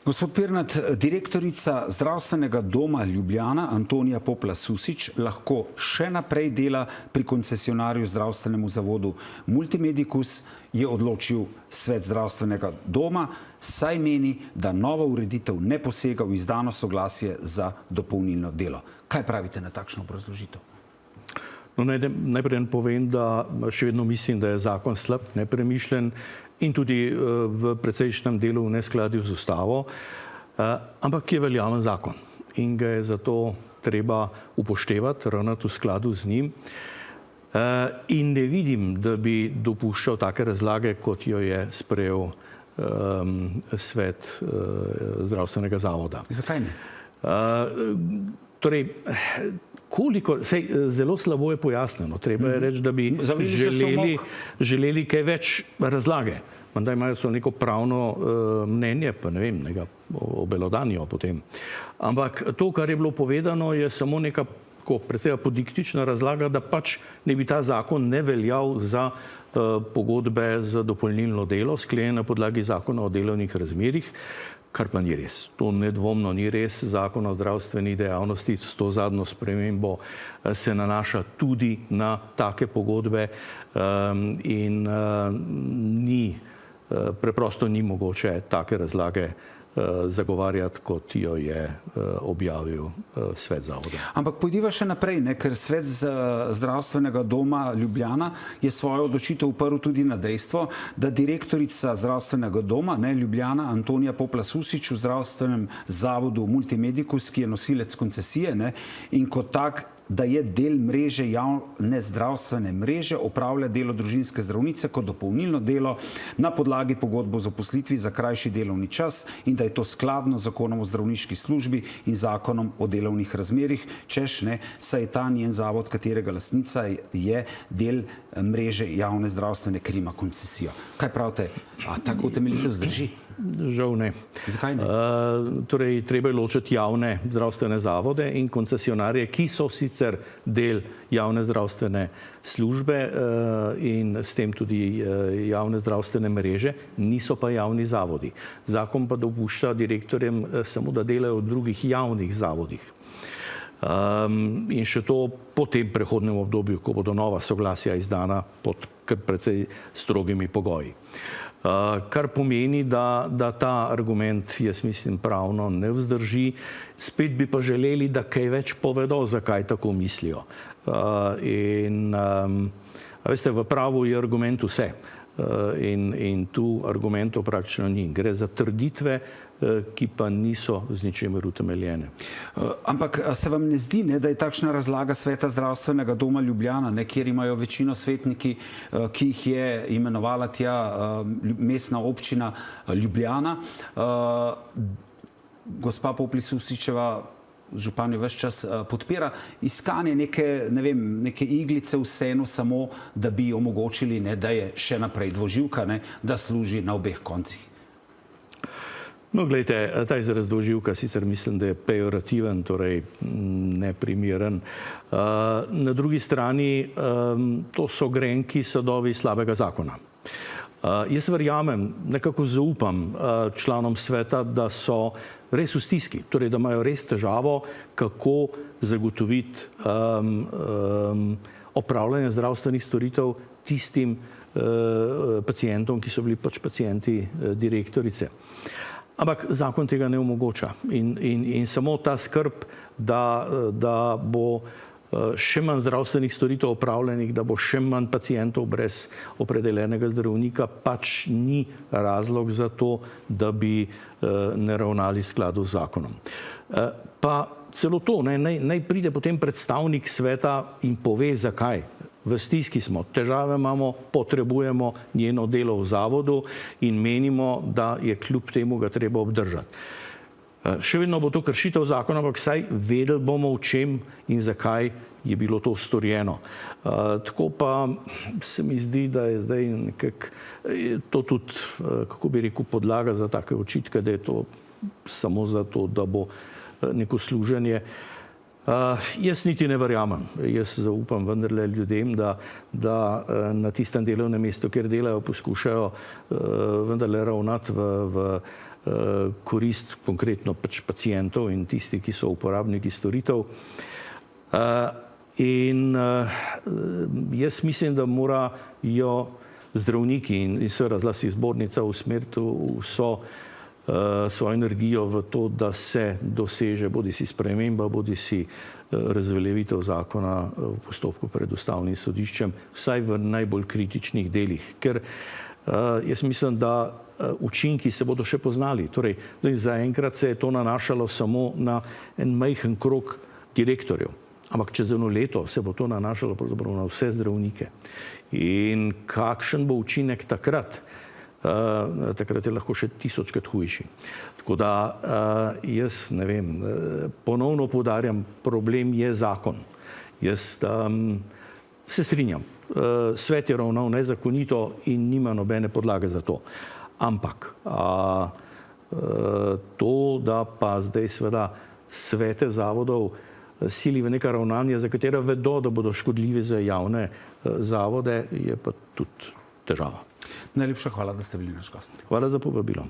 Gospod Pirnat, direktorica Zdravstvenega doma Ljubljana Antonija Poplas Susič lahko še naprej dela pri koncesionarju zdravstvenemu zavodu Multimedicus, je odločil svet zdravstvenega doma, saj meni, da nova ureditev ne posega v izdano soglasje za dopolnilno delo. Kaj pravite na takšno obrazložitev? No, najprej povem, da še vedno mislim, da je zakon slab, nepremišljen in tudi v precejšnjem delu v neskladju z ustavo, ampak je veljaven zakon in ga je zato treba upoštevati, ravnati v skladu z njim. In ne vidim, da bi dopuščal take razlage, kot jo je sprejel svet zdravstvenega zavoda. Zakaj ne? Torej, zelo slabo je pojasneno. Treba je reči, da bi želeli kaj več razlage. Menda imajo so neko pravno mnenje, pa ne vem, nekaj obelodanijo potem. Ampak to, kar je bilo povedano, je samo neka precej apodiktična razlaga, da pač ne bi ta zakon ne veljal za pogodbe za dopolnilno delo, sklenjene na podlagi zakona o delovnih razmerjih, kar pa ni res. To nedvomno ni res. Zakon o zdravstveni dejavnosti s to zadnjo spremembo se nanaša tudi na take pogodbe in preprosto ni mogoče take razlage zagovarjati, kot jo je objavil svet zavoda. Ampak pojdiva še naprej, ker svet zdravstvenega doma Ljubljana je svojo odločitev uprl tudi na dejstvo, da direktorica zdravstvenega doma Ljubljana Antonija Poplas Susič v zdravstvenem zavodu Multimedicus, ki je nosilec koncesije in kot tak, da je del mreže javne zdravstvene mreže, opravlja delo družinske zdravnice kot dopolnilno delo na podlagi pogodbe o zaposlitvi za krajši delovni čas in da je to skladno z zakonom o zdravniški službi in zakonom o delovnih razmerjih, češ saj je ta njen zavod, katerega lastnica je del mreže javne zdravstvene, ker ima koncesijo. Kaj pravite? A tako utemeljitev zdrži? Žal ne. Zakaj ne? Torej, treba je ločiti javne zdravstvene zavode in koncesionarje, ki so sicer del javne zdravstvene službe in s tem tudi javne zdravstvene mreže, niso pa javni zavodi. Zakon pa dopušča direktorjem samo, da delajo v drugih javnih zavodih. In še to po tem prehodnem obdobju, ko bodo nova soglasja izdana pod precej strogimi pogoji. Kar pomeni, da ta argument, jaz mislim, pravno ne vzdrži. Spet bi pa želeli, da kaj več povedo, zakaj tako mislijo. In veste, v pravu je argument vse. In tu argumentov praktično ni. Gre za trditve, ki pa niso z ničemer utemeljene. Ampak se vam ne zdi, da je takšna razlaga sveta zdravstvenega doma Ljubljana, kjer imajo večino svetniki, ki jih je imenovala tja mestna občina Ljubljana, gospa Poplas Susičeva, župan jo ves čas podpira, iskanje neke iglice v senu samo, da bi omogočili, da je še naprej dvoživka, da služi na obeh koncih. No, gledajte, ta izraz dvoživka sicer mislim, da je pejorativen, torej neprimeren. Na drugi strani to so grenki sadovi slabega zakona. Jaz verjamem, nekako zaupam članom sveta, da so res v stiski, torej da imajo res težavo, kako zagotoviti opravljanje zdravstvenih storitev tistim pacientom, ki so bili pač pacienti direktorice. Ampak zakon tega ne omogoča in samo ta skrb, da bo še manj zdravstvenih storitev opravljenih, da bo še manj pacientov brez opredeljenega zdravnika, pač ni razlog za to, da bi ne ravnali v skladu z zakonom. Pa celo to, naj pride potem predstavnik sveta in pove, zakaj. V stiski smo, težave imamo, potrebujemo njeno delo v zavodu in menimo, da je kljub temu ga treba obdržati. Še vedno bo to kršitev zakona, ampak vsaj vedeli bomo, v čem in zakaj je bilo to storjeno. Tako pa se mi zdi, da je zdaj nekako to tudi, kako bi rekel, podlaga za take očitke, da je to samo zato, da bo neko služenje. Jaz niti ne verjamem. Jaz zaupam vendarle ljudem, da na tistem delovnem mestu, kjer delajo, poskušajo vendarle ravnati v korist konkretno pač pacientov in tisti, ki so uporabniki storitev. In jaz mislim, da morajo zdravniki in seveda zlasti zbornica usmeriti vso svojo energijo v to, da se doseže bodisi sprememba, bodisi razveljavitev zakona v postopku pred ustavnim sodiščem, vsaj v najbolj kritičnih delih. Ker jaz mislim, da učinki se bodo še poznali. Torej, zaenkrat se je to nanašalo samo na en majhen krog direktorjev. Ampak čez eno leto se bo to nanašalo pravzaprav na vse zdravnike. In kakšen bo učinek takrat? Takrat je lahko še 1000-krat hujši. Tako da jaz ne vem, ponovno poudarjam, problem je zakon. Jaz se strinjam. Svet je ravnal nezakonito in nima nobene podlage za to. Ampak to, da pa zdaj seveda svete zavodov sili v neka ravnanja, za katera vedo, da bodo škodljivi za javne zavode, je pa tudi težava. Najlepša hvala, da ste bili naš gost. Hvala za povabilo.